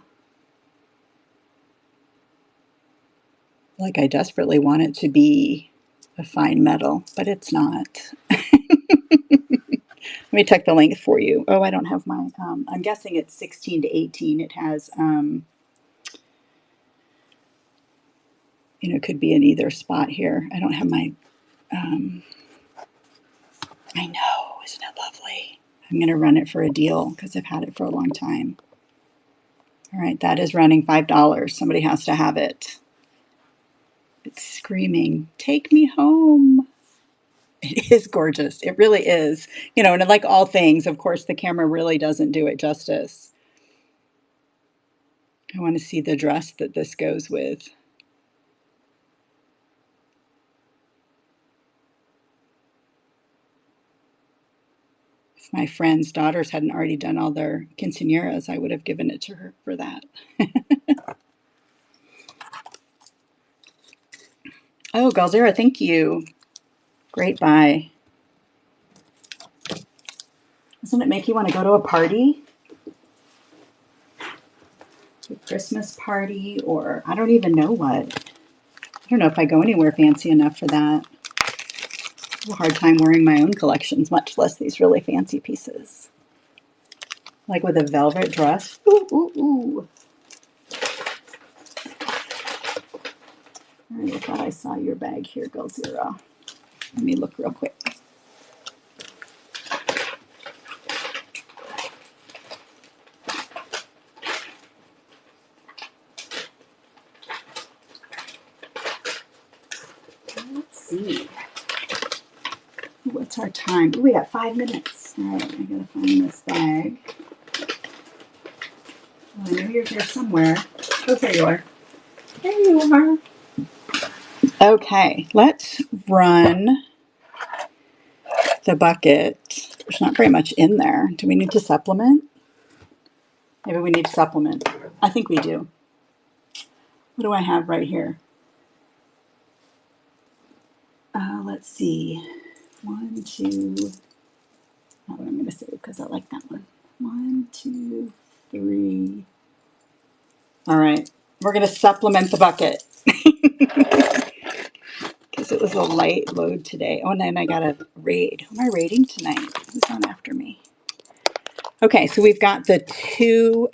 Like I desperately want it to be a fine metal, but it's not. Let me check the length for you. Oh, I don't have my, I'm guessing it's 16 to 18. It has, it could be in either spot here. I don't have my, I know, isn't it lovely? I'm going to run it for a deal because I've had it for a long time. All right, that is running $5. Somebody has to have it. It's screaming, take me home. It is gorgeous. It really is. And like all things, of course, the camera really doesn't do it justice. I want to see the dress that this goes with. If my friend's daughters hadn't already done all their quinceañeras, I would have given it to her for that. Oh, Galzera, thank you. Great buy. Doesn't it make you want to go to a party? A Christmas party, or I don't even know what. I don't know if I go anywhere fancy enough for that. I have a hard time wearing my own collections, much less these really fancy pieces. Like with a velvet dress. Ooh, ooh, ooh. All right, I thought I saw your bag here, Galzera. Let me look real quick. Let's see. What's our time? Ooh, we got 5 minutes. All right, I gotta find this bag. Oh, I know you're here somewhere. Oh, there you are. There you are. Okay, let's run the bucket. There's not very much in there. Do we need to supplement? Maybe we need to supplement. I think we do. What do I have right here? Let's see. 1, 2. Not what I'm going to say because I like that one. 1, 2, 3. All right. We're going to supplement the bucket because it was a light load today. Oh, and then I got a raid. Who am I raiding tonight? Who's on after me? Okay, so we've got the 2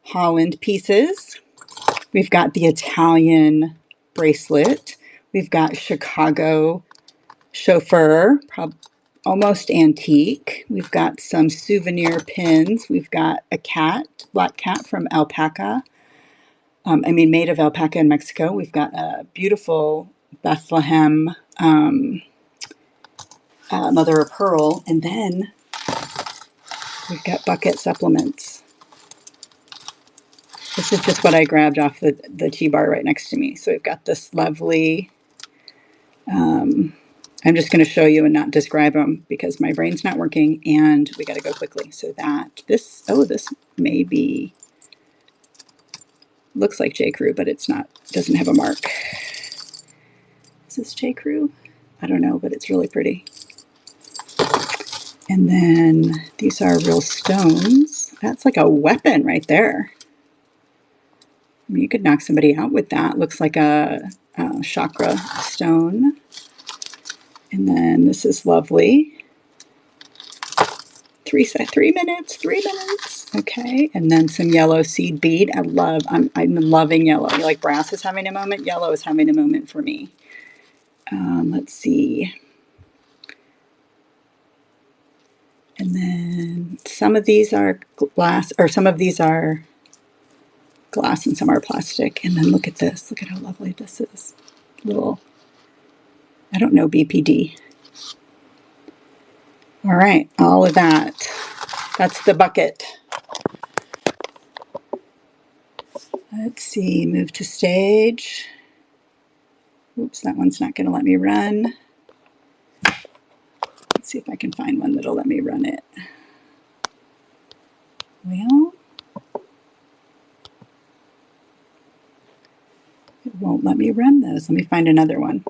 Holland pieces. We've got the Italian bracelet. We've got Chicago chauffeur, almost antique. We've got some souvenir pins. We've got a cat, black cat from alpaca. Made of alpaca in Mexico. We've got a beautiful Bethlehem mother of pearl. And then we've got bucket supplements. This is just what I grabbed off the T-bar right next to me. So we've got this lovely, I'm just going to show you and not describe them because my brain's not working and we got to go quickly. So this may be, looks like J. Crew, but it's not, doesn't have a mark. Is this J. Crew? I don't know, but it's really pretty. And then these are real stones. That's like a weapon right there. You could knock somebody out with that. Looks like a chakra stone. And then this is lovely. 3 minutes. Okay. And then some yellow seed bead. I'm loving yellow. You like brass is having a moment? Yellow is having a moment for me. Let's see. And then some of these are glass, or some of these are glass and some are plastic. And then look at this. Look at how lovely this is. Little, I don't know, BPD. All right, all of that. That's the bucket. Let's see, move to stage. Oops, that one's not going to let me run. Let's see if I can find one that'll let me run it. Well, it won't let me run those. Let me find another one.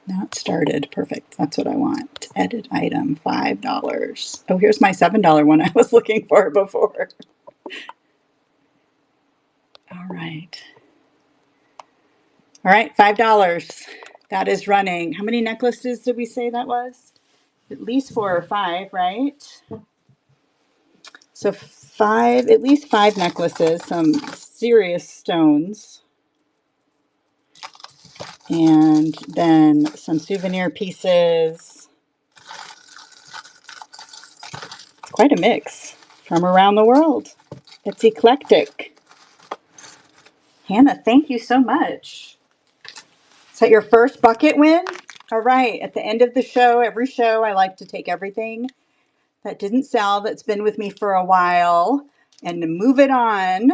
Not started. Perfect. That's what I want. Edit item, $5. Oh, here's my $7 one I was looking for before. All right. All right, $5. That is running. How many necklaces did we say that was? At least 4 or 5, right? So at least 5 necklaces, some serious stones, and then some souvenir pieces. It's quite a mix from around the world. It's eclectic. Hannah, thank you so much. Is that your first bucket win? All right, at the end of the show, every show, I like to take everything that didn't sell, that's been with me for a while, and to move it on.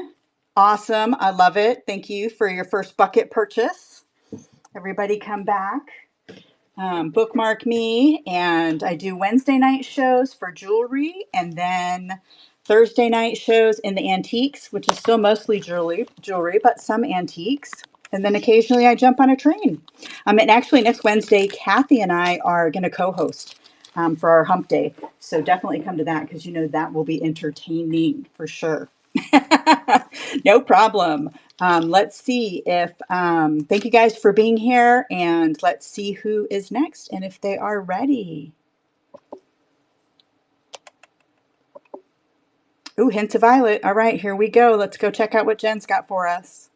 Awesome. I love it. Thank you for your first bucket purchase. Everybody come back. Bookmark me, and I do Wednesday night shows for jewelry, and then Thursday night shows in the antiques, which is still mostly jewelry, but some antiques. And then occasionally I jump on a train. And actually next Wednesday, Kathy and I are going to co-host for our hump day. So definitely come to that because you know that will be entertaining for sure. No problem. Let's see if, thank you guys for being here, and let's see who is next and if they are ready. Ooh, Hints of Violet. All right, here we go. Let's go check out what Jen's got for us.